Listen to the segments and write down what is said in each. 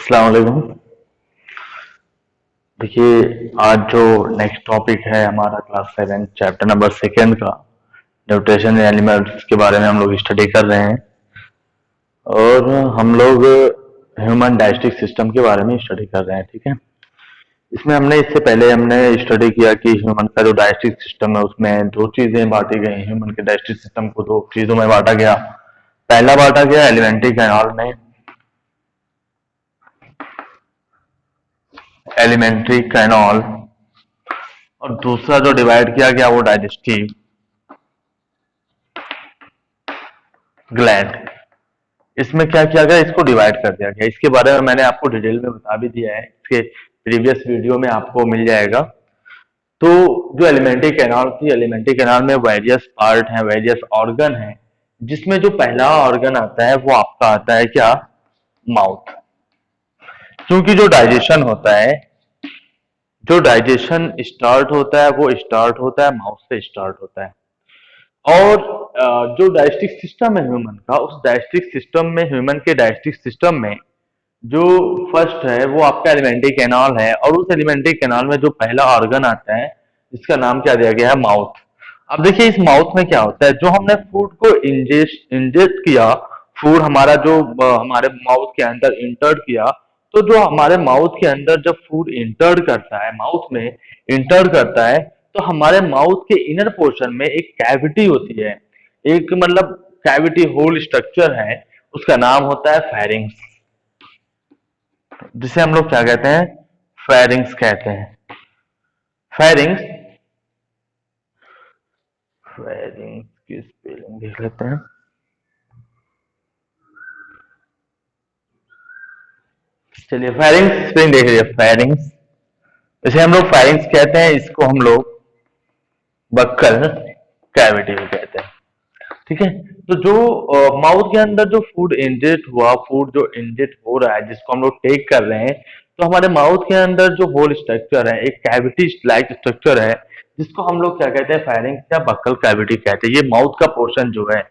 अस्सलाम वालेकुम। देखिए, आज जो नेक्स्ट टॉपिक है हमारा क्लास 7 चैप्टर नंबर सेकेंड का न्यूट्रिशन एनिमल्स के बारे में हम लोग स्टडी कर रहे हैं और हम लोग ह्यूमन डाइजेस्टिव सिस्टम के बारे में स्टडी कर रहे हैं। ठीक है, इसमें इससे पहले हमने स्टडी किया कि ह्यूमन का जो डाइजेस्टिव सिस्टम है उसमें दो चीजें बांटी गई। ह्यूमन के डाइजेस्टिव सिस्टम को दो चीजों में बांटा गया। पहला बांटा गया एलिमेंट्री कैनाल में, एलिमेंट्री कैनाल, और दूसरा जो डिवाइड किया गया वो डाइजेस्टिव ग्लैंड। इसमें क्या किया गया, इसको डिवाइड कर दिया गया। इसके बारे में मैंने आपको डिटेल में बता भी दिया है, इसके प्रीवियस वीडियो में आपको मिल जाएगा। तो जो एलिमेंट्री कैनाल थी, एलिमेंट्री कैनाल में वेरियस पार्ट हैं, वेरियस ऑर्गन हैं, जिसमें जो पहला ऑर्गन आता है वो आपका आता है क्या, माउथ। क्योंकि जो डाइजेशन होता है, जो डाइजेशन स्टार्ट होता है वो स्टार्ट होता है माउथ से स्टार्ट होता है। और जो डाइजेस्टिव सिस्टम है ह्यूमन का, उस डाइजेस्टिव सिस्टम में, ह्यूमन के डाइजेस्टिव सिस्टम में जो फर्स्ट है वो आपका एलिमेंट्री कैनाल है। और उस एलिमेंट्री कैनाल में जो पहला ऑर्गन आता है जिसका नाम क्या दिया गया है, माउथ। अब देखिए, इस माउथ में क्या होता है, जो हमने फूड को इंजेस्ट किया, फूड हमारा जो हमारे माउथ के अंदर इंटर्ड किया, तो जो हमारे माउथ के अंदर जब फूड इंटर्ड करता है, माउथ में इंटर्ड करता है, तो हमारे माउथ के इनर पोर्शन में एक कैविटी होती है, एक मतलब कैविटी होल स्ट्रक्चर है, उसका नाम होता है फेरिंग्स, जिसे हम लोग क्या कहते हैं, फेरिंग्स कहते हैं। फेरिंग्स, फेरिंग्स की स्पेलिंग देख लेते हैं। चलिए, फेरिंग्स स्पेलिंग देख लीजिए, फेरिंग्स, इसे हम लोग फेरिंग्स कहते हैं, इसको हम लोग बक्कल कैविटी भी कहते हैं। ठीक है, तो जो माउथ के अंदर जो फूड इंजेक्ट हुआ, फूड जो इंजेक्ट हो रहा है, जिसको हम लोग टेक कर रहे हैं, तो हमारे माउथ के अंदर जो होल स्ट्रक्चर है, एक कैविटी लाइक स्ट्रक्चर है, जिसको हम लोग क्या कहते हैं, फेरिंग्स या बक्कल कैविटी कहते हैं। ये माउथ का पोर्शन जो है,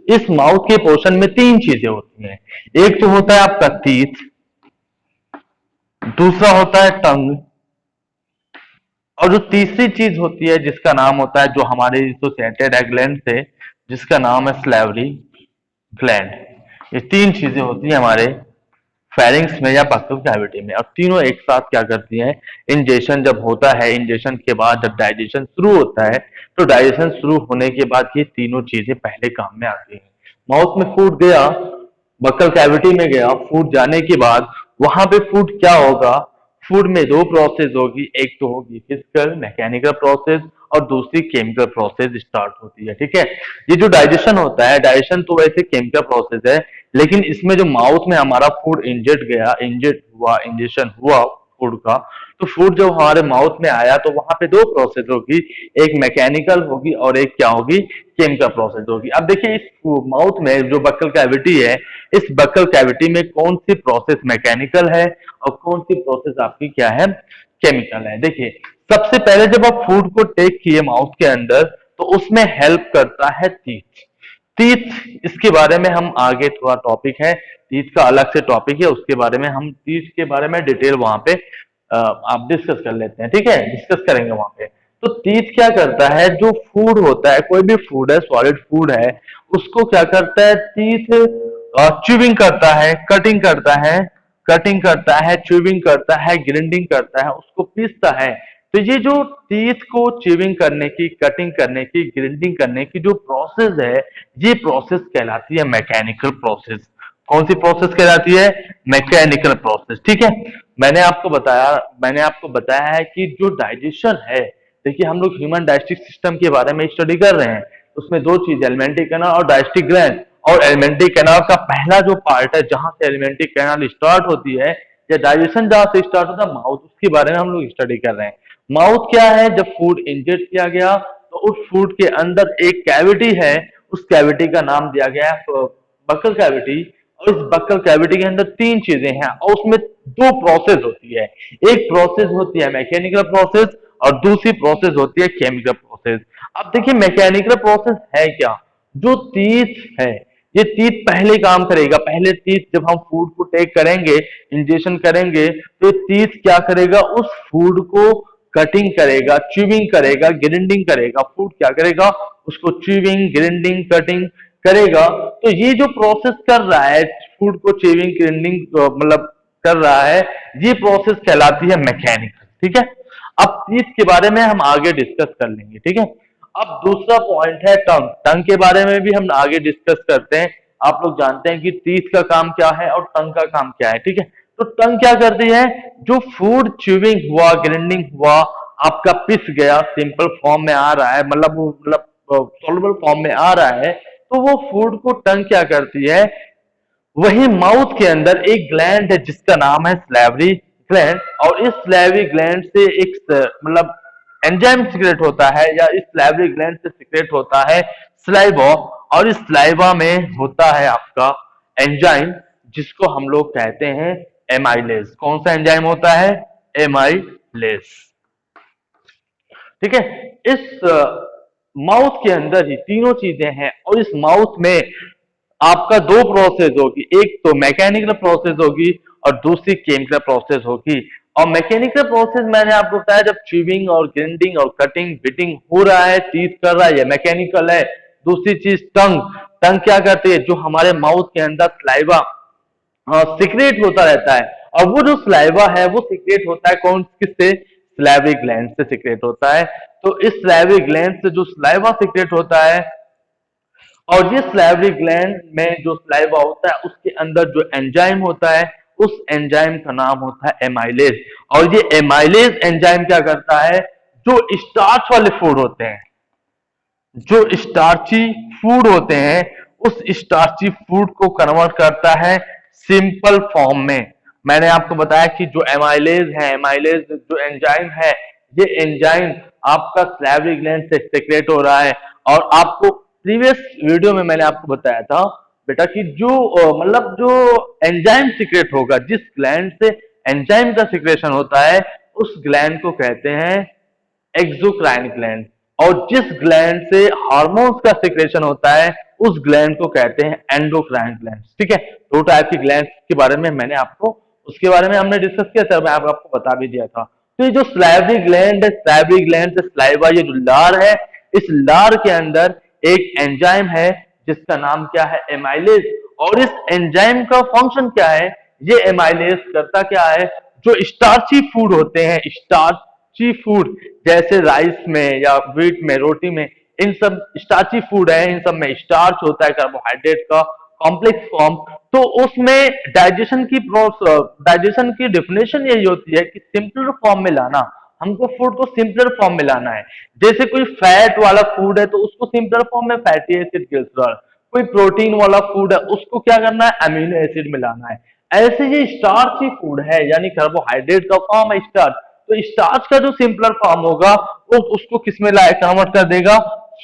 इस माउथ के पोर्शन में तीन चीजें होती हैं। एक तो होता है आपका टीथ, दूसरा होता है टंग, और जो तीसरी चीज होती है जिसका नाम होता है, जो हमारे एसोसिएटेड है ग्लैंड से, जिसका नाम है स्लेवरी ग्लैंड। ये तीन चीजें होती हैं हमारे फेरिंग्स में या बक्कल कैविटी में, और तीनों एक साथ क्या करती हैं, इंजेशन जब होता है, इंजेशन के बाद जब डाइजेशन शुरू होता है, तो डाइजेशन शुरू होने के बाद ये तीनों चीजें पहले काम में आती हैं। माउथ में फूड गया, बक्कल कैविटी में गया, फूड जाने के बाद वहां पे फूड क्या होगा, फूड में दो प्रोसेस होगी, एक तो होगी फिजिकल मैकेनिकल प्रोसेस और दूसरी केमिकल प्रोसेस स्टार्ट होती है। ठीक है, ये जो डाइजेशन होता है, डाइजेशन तो वैसे केमिकल प्रोसेस है, लेकिन इसमें जो माउथ में हमारा फूड इंजेक्ट गया, इंजेक्ट हुआ, इंजेक्शन हुआ फूड का, तो फूड जब हमारे माउथ में आया तो वहां पे दो प्रोसेस होगी, एक मैकेनिकल होगी और एक क्या होगी, केमिकल प्रोसेस होगी। अब देखिए, इस माउथ में जो बक्कल कैविटी है, इस बक्कल कैविटी में कौन सी प्रोसेस मैकेनिकल है और कौन सी प्रोसेस आपकी क्या है, केमिकल है। देखिए, सबसे पहले जब आप फूड को टेक किए माउथ के अंदर, तो उसमें हेल्प करता है टीथ। टीथ, इसके बारे में हम आगे थोड़ा टॉपिक है, टीथ का अलग से टॉपिक है, उसके बारे में हम टीथ के बारे में डिटेल वहां पे आप डिस्कस कर लेते हैं। ठीक है, डिस्कस करेंगे वहां पे। तो टीथ क्या करता है, जो फूड होता है, कोई भी फूड है, सॉलिड फूड है, उसको क्या करता है, टीथ च्यूविंग करता है, कटिंग करता है, कटिंग करता है, च्यूविंग करता है, ग्राइंडिंग करता है, उसको पीसता है। तो ये जो टीथ को च्यूविंग करने की, कटिंग करने की, ग्राइंडिंग करने की जो प्रोसेस है, ये प्रोसेस कहलाती है मैकेनिकल प्रोसेस। कौन सी प्रोसेस कहलाती है, मैकेनिकल प्रोसेस। ठीक है, मैंने आपको बताया है कि जो डाइजेशन है, देखिए हम लोग ह्यूमन डाइजेस्टिव सिस्टम के बारे में स्टडी कर रहे हैं, उसमें दो चीज, एलिमेंट्री कैनाल और डाइजेस्टिव ग्लैंड। और एलिमेंट्री कैनाल का पहला जो पार्ट है, जहां से एलिमेंट्री कैनाल स्टार्ट होती है या डाइजेशन जहां से स्टार्ट होता है, माउथ, उसके बारे में हम लोग स्टडी कर रहे हैं। माउथ क्या है, जब फूड इंजेक्ट किया गया तो उस फूड के अंदर एक कैविटी है, उस कैविटी का नाम दिया गया है बक्कल कैविटी। और इस बक्कल कैविटी के अंदर तीन चीजें हैं और उसमें दो प्रोसेस होती है, एक प्रोसेस होती है मैकेनिकल प्रोसेस और दूसरी प्रोसेस होती है केमिकल प्रोसेस। अब देखिए, मैकेनिकल प्रोसेस है क्या, जो टीथ है, ये टीथ पहले काम करेगा। पहले टीथ जब हम फूड को टेक करेंगे, इंजेक्शन करेंगे, तो टीथ क्या करेगा, उस फूड को कटिंग करेगा, च्यूविंग करेगा, ग्राइंडिंग करेगा। फूड क्या करेगा, उसको च्यूविंग, ग्राइंडिंग, कटिंग करेगा। तो ये जो प्रोसेस कर रहा है, फूड को च्यूविंग, ग्राइंडिंग मतलब कर रहा है, ये प्रोसेस कहलाती है मैकेनिकल। ठीक है, अब टीथ के बारे में हम आगे डिस्कस कर लेंगे। ठीक है, अब दूसरा पॉइंट है टंग। टंग के बारे में भी हम आगे डिस्कस करते हैं। आप लोग जानते हैं कि टीथ का काम क्या है और टंग का काम क्या है। ठीक है, तो टंग क्या करती है, जो फूड च्यूविंग हुआ, ग्राइंडिंग हुआ, आपका पिस गया, सिंपल फॉर्म में आ रहा है, मतलब सॉल्युबल फॉर्म में आ रहा है, तो वो फूड को टंग क्या करती है, वही माउथ के अंदर एक ग्लैंड है जिसका नाम है स्लैवरी ग्लैंड, और इस स्लैवरी ग्लैंड से एक मतलब एंजाइम सिक्रेट होता है, या इस स्लैवरी ग्लैंड से सिक्रेट होता है स्लाइवा, और इस स्लाइवा में होता है आपका एंजाइम जिसको हम लोग कहते हैं एमाइलेज। कौन सा एंजाइम होता है, एमाइलेज। ठीक है, इस माउथ के अंदर ही तीनों चीजें हैं, और इस माउथ में आपका दो प्रोसेस होगी, एक तो मैकेनिकल प्रोसेस होगी और दूसरी केमिकल प्रोसेस होगी। और मैकेनिकल प्रोसेस मैंने आपको बताया, जब च्यूविंग और ग्राइंडिंग और कटिंग बिटिंग हो रहा है, टीथ कर रहा है, ये मैकेनिकल है। दूसरी चीज टंग। टंग क्या करती है, जो हमारे माउथ के अंदर स्लाइवा सिक्रेट होता रहता है, और वो जो स्लाइवा है वो सिक्रेट होता है कौन किससे, स्लाइविक ग्लैंड से सिक्रेट होता है। तो इस स्लाइविक ग्लैंड से जो स्लाइवा सिक्रेट होता है, और ये स्लाइवरी ग्लैंड में जो स्लाइवा होता है उसके अंदर जो एंजाइम होता है, उस एंजाइम का नाम होता है एमाइलेज। और ये एमाइलेज एंजाइम क्या करता है, जो स्टार्च वाले फूड होते हैं, जो स्टार्ची फूड होते हैं, उस स्टार्ची फूड को कन्वर्ट करता है सिंपल फॉर्म में। मैंने आपको बताया कि जो एमाइलेज है, एमाइलेज जो एंजाइम है, ये एंजाइम आपका स्लाइवरी ग्लैंड से सेक्रेट हो रहा है। और आपको प्रीवियस वीडियो में मैंने आपको बताया था बेटा कि जो मतलब जो एंजाइम सीक्रेट होगा, जिस ग्लैंड से एंजाइम का सिक्रेशन होता है, उस ग्लैंड को कहते हैं एक्सोक्राइन ग्लैंड। और जिस ग्लैंड से हार्मोन्स का सिक्रेशन होता है, उस ग्लैंड को कहते हैं एंडोक्राइन ग्लैंड। ठीक है, दो टाइप की ग्लैंड के बारे में मैंने आपको, उसके बारे में हमने डिस्कस किया था, मैं आपको बता भी दिया था। तो ये जो स्लाइवरी ग्लैंड है, स्लाइवरी ग्लैंड से स्लाइवा, ये जो लार है, इस लार के अंदर एक एंजाइम है जिसका नाम क्या है, एमाइलेज। और इस एंजाइम का फंक्शन क्या है, ये एमाइलेज करता क्या है, जो स्टार्ची फूड होते हैं, स्टार्ची फूड जैसे राइस में या व्हीट में, रोटी में, इन सब स्टार्ची फूड है, इन सब में स्टार्च होता है, कार्बोहाइड्रेट का कॉम्प्लेक्स फॉर्म। तो उसमें डाइजेशन की डेफिनेशन यही होती है कि सिंपलर फॉर्म में लाना, हमको फूड को सिंपलर फॉर्म में लाना है। जैसे कोई फैट वाला फूड है तो उसको सिंपलर फॉर्म में फैटी एसिड ग्लिसरॉल, कोई प्रोटीन वाला फूड है उसको क्या करना है, अमीनो एसिड में लाना है। ऐसे ये स्टार्च ही फूड है, यानी कार्बोहाइड्रेट का फॉर्म है स्टार्च, तो स्टार्च का जो सिंपलर फॉर्म होगा वो उसको किस में लाए, कन्वर्ट कर देगा,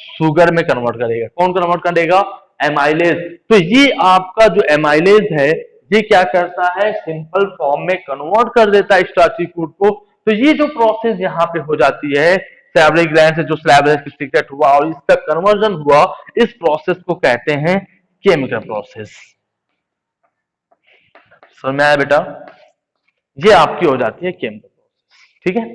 शुगर में कन्वर्ट करेगा। कौन कन्वर्ट कर देगा, एमाइलेज। तो ये आपका जो एमाइलेज है, ये क्या करता है, सिंपल फॉर्म में कन्वर्ट कर देता है स्टार्ची फूड को। तो ये जो प्रोसेस यहाँ पे हो जाती है, सैवरी ग्लैंड से जो स्लैब सिक्रेट हुआ और इसका कन्वर्जन हुआ, इस प्रोसेस को कहते हैं केमिकल प्रोसेस। समझ में आया बेटा, ये आपकी हो जाती है केमिकल प्रोसेस। ठीक है,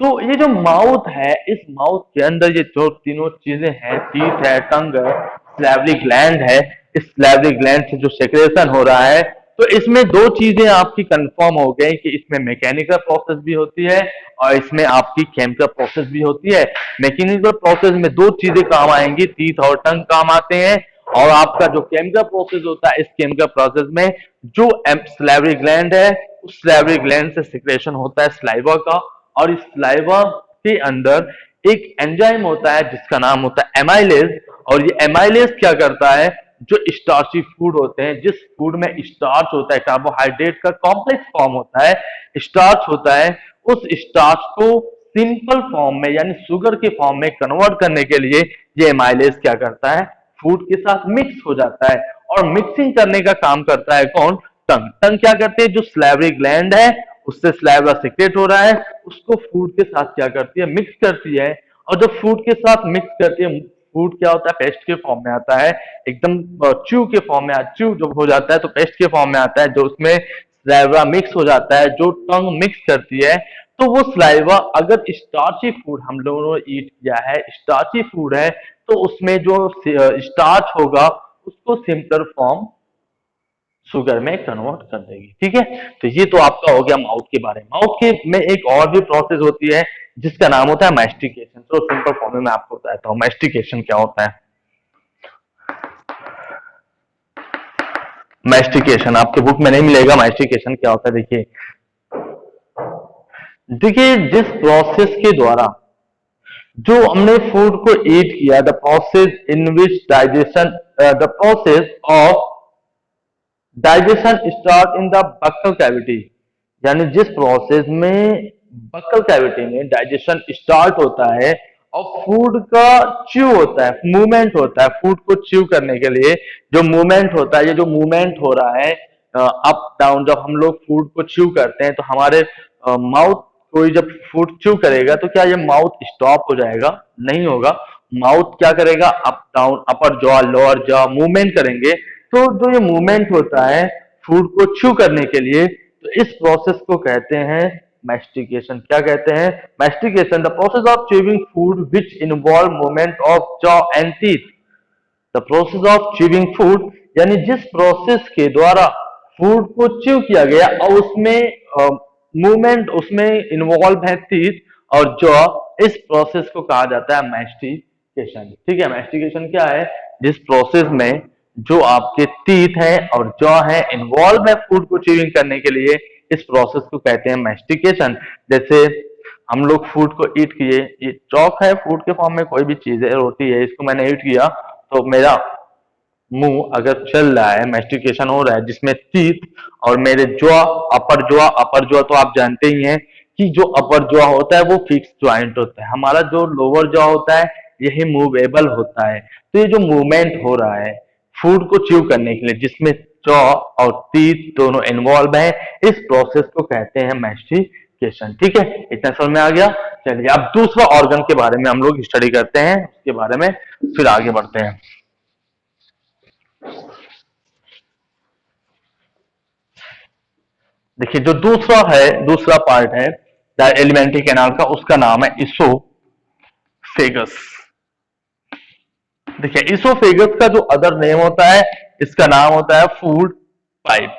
तो ये जो माउथ है, इस माउथ के अंदर ये जो तीनों चीजें हैं, टीथ है, टंग है, स्लैवरी ग्लैंड है, इस स्लैवरी ग्लैंड से जो सेक्रेशन हो रहा है, तो इसमें दो चीजें आपकी कंफर्म हो गई कि इसमें मैकेनिकल प्रोसेस भी होती है और इसमें आपकी केमिकल प्रोसेस भी होती है। मैकेनिकल प्रोसेस में दो चीजें काम आएंगी, टीथ और टंग काम आते हैं। और आपका जो केमिकल प्रोसेस होता है, इस केमिकल प्रोसेस में जो स्लाइवरी ग्लैंड है, उस स्लाइवरी ग्लैंड से सिक्रेशन होता है स्लाइवा का, और इस स्लाइवा के अंदर एक एंजाइम होता है जिसका नाम होता है एमाइलेज। और ये एमाइलेज क्या करता है, जो स्टार्ची फूड होते हैं, जिस फूड में स्टार्च होता है, कार्बोहाइड्रेट का कॉम्प्लेक्स फॉर्म होता है, स्टार्च होता है, उस स्टार्च को सिंपल फॉर्म में यानी शुगर के फॉर्म में कन्वर्ट करने के लिए ये एमाइलेज क्या करता है, फूड के साथ मिक्स हो जाता है। और मिक्सिंग करने का काम करता है कौन, टंग। टंग क्या करती है, जो स्लाइवरी ग्लैंड है उससे स्लाइवा सिक्रेट हो रहा है, उसको फूड के साथ क्या करती है, मिक्स करती है। और जब फूड के साथ मिक्स करती है, फूड क्या होता है, पेस्ट के फॉर्म में आता है, एकदम च्यू के फॉर्म में, च्यू जब हो जाता है तो पेस्ट के फॉर्म में आता है, जो उसमें स्लाइवा मिक्स हो जाता है, जो टंग मिक्स करती है। तो वो स्लाइवा अगर स्टार्ची फूड हम लोगों ने ईट किया है, स्टार्ची फूड है, तो उसमें जो स्टार्च होगा उसको सिंपलर फॉर्म शुगर में कन्वर्ट कर देगी। ठीक है, तो ये तो आपका हो गया माउथ के बारे में। माउथ के में एक और भी प्रोसेस होती है जिसका नाम होता है मैस्टिकेशन। तो सिंपल फॉर्म में मैं आपको बताता हूँ मैस्टिकेशन क्या होता है। मैस्टिकेशन आपके बुक में नहीं मिलेगा, मैस्टिकेशन क्या होता है देखिए। देखिए, जिस प्रोसेस के द्वारा जो हमने फूड को ईट किया, the process in which digestion, the process of digestion start in the buccal cavity, यानी जिस प्रोसेस में बक्कल कैविटी में डाइजेशन स्टार्ट होता है और फूड का च्यू होता है, मूवमेंट होता है, फूड को च्यू करने के लिए जो मूवमेंट होता है, ये जो मूवमेंट हो रहा है अप डाउन, जब हम लोग फूड को च्यू करते हैं तो हमारे माउथ, कोई जब फूड च्यू करेगा तो क्या ये माउथ स्टॉप हो जाएगा? नहीं होगा। माउथ क्या करेगा? अप डाउन, अपर जॉ, लोअर जॉ मूवमेंट करेंगे। तो जो ये मूवमेंट होता है फूड को च्यू करने के लिए, तो इस प्रोसेस को कहते हैं मैस्टिकेशन। क्या कहते हैं? Mastication, the process of chewing food which involve movement of jaw and teeth. The process of chewing food, यानी जिस प्रोसेस के द्वारा फूड को च्यू किया गया और उसमें मूवमेंट उसमें इन्वॉल्व है टीथ और जॉ, इस प्रोसेस को कहा जाता है मैस्टिकेशन। ठीक है, मैस्टिकेशन क्या है? जिस प्रोसेस में जो आपके टीथ है और जॉ है इन्वॉल्व है फूड को च्यूइंग करने के लिए, इस प्रोसेस को कहते हैं मैस्टिकेशन। जैसे हम लोग फूड को ईट किए, ये चॉक है फूड के फॉर्म में, कोई भी चीज है, रोटी है, इसको मैंने ईट किया तो मेरा मुंह अगर चल रहा है, मैस्टिकेशन हो रहा है, जिसमें टीथ और मेरे जॉ, अपर जॉ तो आप जानते ही हैं कि जो अपर जॉ होता है वो फिक्स ज्वाइंट होता है, हमारा जो लोअर जॉ होता है यही मूवेबल होता है। तो ये जो मूवमेंट हो रहा है फूड को च्यू करने के लिए, जिसमें जॉ और टीथ दोनों इन्वॉल्व है, इस प्रोसेस को कहते हैं मैस्टिकेशन। ठीक है, इतना समझ में आ गया? चलिए अब दूसरा ऑर्गन के बारे में हम लोग स्टडी करते हैं, उसके बारे में फिर आगे बढ़ते हैं। देखिए, जो दूसरा है, दूसरा पार्ट है एलिमेंट्री कैनाल का, उसका नाम है इसोफेगस। देखिए, इसोफेगस का जो अदर नेम होता है, इसका नाम होता है फूड पाइप।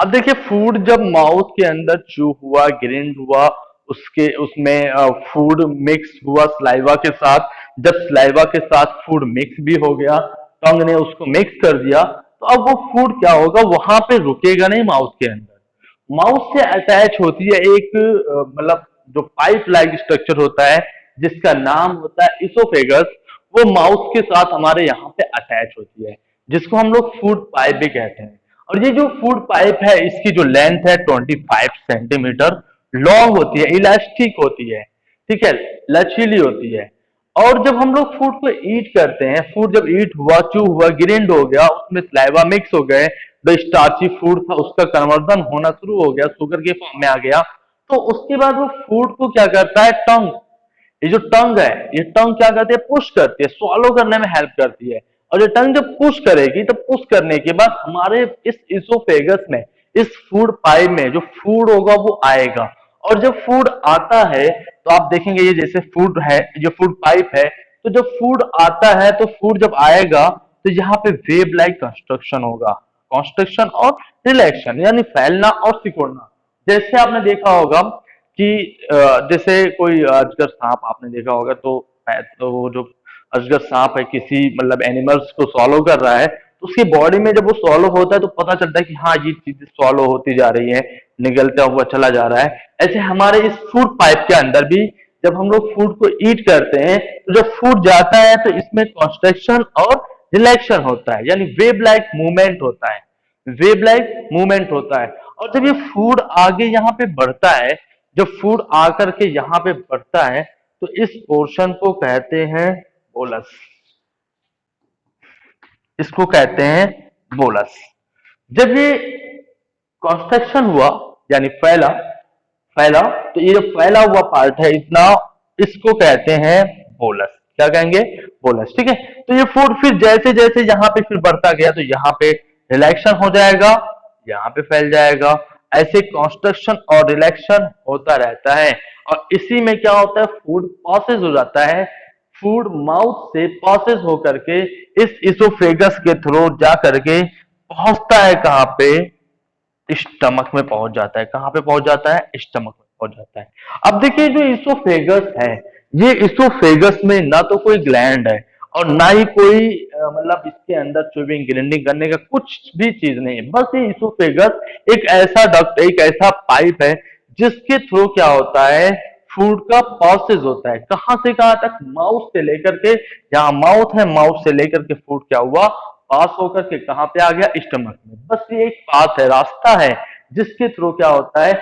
अब देखिए, फूड जब माउथ के अंदर चू हुआ, ग्रिंड हुआ, उसके उसमें फूड मिक्स हुआ सलाइवा के साथ, जब सलाइवा के साथ फूड मिक्स भी हो गया, टंग ने उसको मिक्स कर दिया, तो अब वो फूड क्या होगा, वहां पे रुकेगा नहीं माउथ के अंदर। माउथ से अटैच होती है एक मतलब जो पाइप लाइक स्ट्रक्चर होता है जिसका नाम होता है इसोफेगस, वो माउथ के साथ हमारे यहाँ पे अटैच होती है, जिसको हम लोग फूड पाइप भी कहते हैं। और ये जो फूड पाइप है, इसकी जो लेंथ है 25 सेंटीमीटर लॉन्ग होती है, इलास्टिक होती है, ठीक है, लचीली होती है। और जब हम लोग फूड को ईट करते हैं, फूड जब ईट हुआ, चू हुआ, ग्रिंड हो गया, उसमें सलाइवा मिक्स हो गए, जो स्टार्ची फूड था उसका कन्वर्जन होना शुरू हो गया, शुगर के फॉर्म में आ गया, तो उसके बाद वो फूड को क्या करता है, टंग, ये जो टंग है, ये टंग क्या करती है, पुश करती है, swallow करने में हेल्प करती है। और ये टंग जब पुश करेगी, तो पुश करने के बाद हमारे इस इसोफेगस में, इस फूड पाइप में जो फूड होगा वो आएगा। और जब फूड आता है तो आप देखेंगे ये जैसे फूड है, जो फूड पाइप है, तो जब फूड आता है तो फूड जब आएगा तो यहाँ पे वेव लाइक कंस्ट्रक्शन होगा, कंस्ट्रक्शन और रिलैक्शन, यानी फैलना और सिकुड़ना। जैसे आपने देखा होगा कि जैसे कोई अजगर सांप आपने देखा होगा, तो वो जो अजगर सांप है किसी मतलब एनिमल्स को सॉलो कर रहा है, तो उसकी बॉडी में जब वो सॉलो होता है तो पता चलता है कि हाँ ये चीज सॉलो होती जा रही है, निगलता हुआ चला जा रहा है। ऐसे हमारे इस फूड पाइप के अंदर भी जब हम लोग फूड को ईट करते हैं, तो जब फूड जाता है तो इसमें कॉन्स्ट्रक्शन और रिलैक्शन होता है, यानी वेव लाइक मूवमेंट होता है, वेव लाइक मूवमेंट होता है। और जब ये फूड आगे यहाँ पे बढ़ता है, जब फूड आकर के यहाँ पे बढ़ता है, तो इस पोर्शन को कहते हैं बोलस, इसको कहते हैं बोलस। जब ये कंस्ट्रक्शन हुआ यानी फैला, फैला, तो ये जो फैला हुआ पार्ट है इतना इसको कहते हैं बोलस। क्या कहेंगे? बोलस। ठीक है, तो ये फूड फिर जैसे जैसे यहाँ पे फिर बढ़ता गया तो यहाँ पे रिलैक्शन हो जाएगा, यहाँ पे फैल जाएगा, ऐसे कंस्ट्रक्शन और रिलैक्शन होता रहता है। और इसी में क्या होता है, फूड प्रोसेस हो जाता है। फूड माउथ से प्रोसेस होकर के इस इसोफेगस के थ्रू जा करके पहुंचता है कहाँ पे? स्टमक में पहुंच जाता है। कहाँ पे पहुंच जाता है? स्टमक में पहुंच जाता है। अब देखिए जो इसोफेगस है, ये इसोफेगस में ना तो कोई ग्लैंड है और ना ही कोई मतलब इसके अंदर च्यूइंग ग्राइंडिंग करने का कुछ भी चीज नहीं है। बस ये इसोफेगस एक ऐसा डक्ट, एक ऐसा पाइप है जिसके थ्रू क्या होता है, फूड का प्रोसेस होता है। कहां से कहां तक? माउथ से लेकर के, जहां माउथ है माउथ से लेकर के फूड क्या हुआ, पास होकर के कहां पे आ गया? स्टमक में। बस ये एक पाथ है, रास्ता है जिसके थ्रू क्या होता है,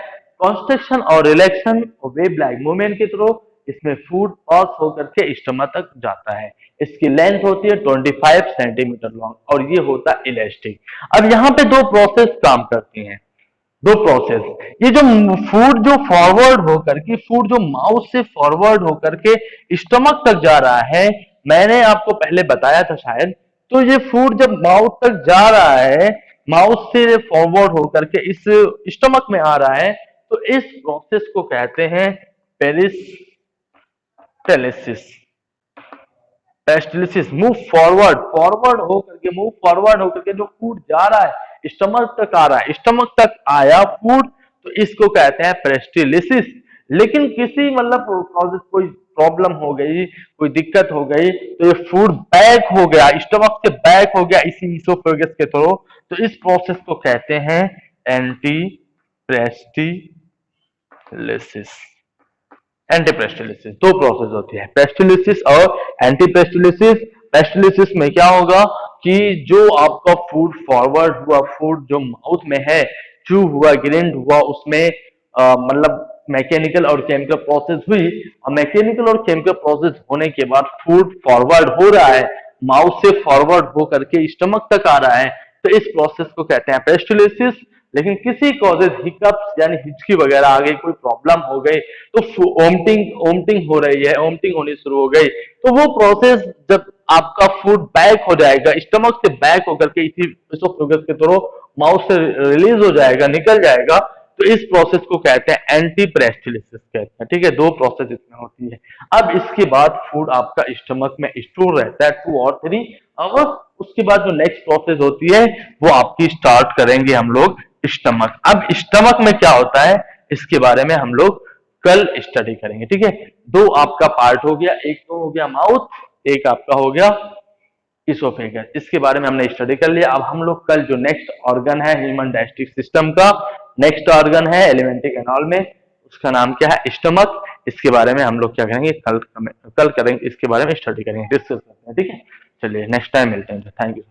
कॉन्स्ट्रक्शन और रिलैक्शन वेव लाइक मूवमेंट के थ्रू इसमें फूड पास होकर के स्टमक तक जाता है। इसकी लेंथ होती है 25 सेंटीमीटर लॉन्ग और ये होता है इलास्टिक। अब यहाँ पे दो प्रोसेस काम करती हैं, दो प्रोसेस। ये जो फूड जो फॉरवर्ड होकर के, फूड जो माउथ से फॉरवर्ड होकर के स्टमक तक जा रहा है, मैंने आपको पहले बताया था शायद। तो ये फूड जब माउथ तक जा रहा है, माउथ से फॉरवर्ड होकर के इस स्टमक में आ रहा है, तो इस प्रोसेस को कहते हैं peristalsis. Peristalsis move forward, forward होकर के, मूव फॉरवर्ड होकर के जो फूड जा रहा है स्टमक तक आ रहा है, स्टमक तक आया फूड, तो इसको कहते हैं पेरिस्टाल्सिस। लेकिन किसी मतलब कोई प्रॉब्लम हो गई, कोई दिक्कत हो गई, तो ये फूड बैक हो गया, स्टमक से बैक हो गया इसी इसोफेगस के थ्रू, तो इस प्रोसेस को कहते हैं एंटी प्रेस्टिलिसिस। एंटीपेस्टिलिसिस। दो प्रोसेस होती है, पेस्टिलिसिस और एंटीपेस्टिलिसिस। पेस्टिलिसिस में क्या होगा कि जो आपका फूड फॉरवर्ड हुआ, फूड जो माउथ में है, चू हुआ, ग्राइंड हुआ, उसमें मतलब मैकेनिकल और केमिकल प्रोसेस हुई, और मैकेनिकल और केमिकल प्रोसेस होने के बाद फूड फॉरवर्ड हो रहा है, माउथ से फॉरवर्ड होकर के स्टमक तक आ रहा है, तो इस प्रोसेस को कहते हैं पेस्टिलिसिस। लेकिन किसी कॉजेज हिकअप्स यानी हिचकी वगैरह आ गई, कोई प्रॉब्लम हो गई, तो ओमटिंग ओमटिंग हो रही है, ओमटिंग होनी शुरू हो गई, तो वो प्रोसेस जब आपका फूड बैक हो जाएगा, स्टमक से बैक होकर के इसी इसोफेगस के थ्रू माउथ से रिलीज हो जाएगा, निकल जाएगा, तो इस प्रोसेस को कहते हैं एंटीपेस्टिलिसिस कहते हैं। ठीक है, दो प्रोसेस इसमें होती है। अब इसके बाद फूड आपका स्टमक में स्टोर रहता है 2 और 3 आवर। उसके बाद जो नेक्स्ट प्रोसेस होती है वो आपकी स्टार्ट करेंगे हम लोग स्टमक। अब स्टमक में क्या होता है इसके बारे में हम लोग कल स्टडी करेंगे। ठीक है, दो आपका पार्ट हो गया, एक तो हो गया माउथ, एक आपका हो गया इसोफेगस। इसके बारे में हमने स्टडी कर लिया। अब हम लोग कल जो नेक्स्ट ऑर्गन है ह्यूमन डाइजेस्टिव सिस्टम का नेक्स्ट ऑर्गन है एलिमेंट्री कैनाल में, उसका नाम क्या है? स्टमक। इसके बारे में हम लोग क्या करेंगे? कल करेंगे, इसके बारे में स्टडी करेंगे, डिस्कस करते हैं। ठीक है, चलिए नेक्स्ट टाइम मिलते हैं। Thank you.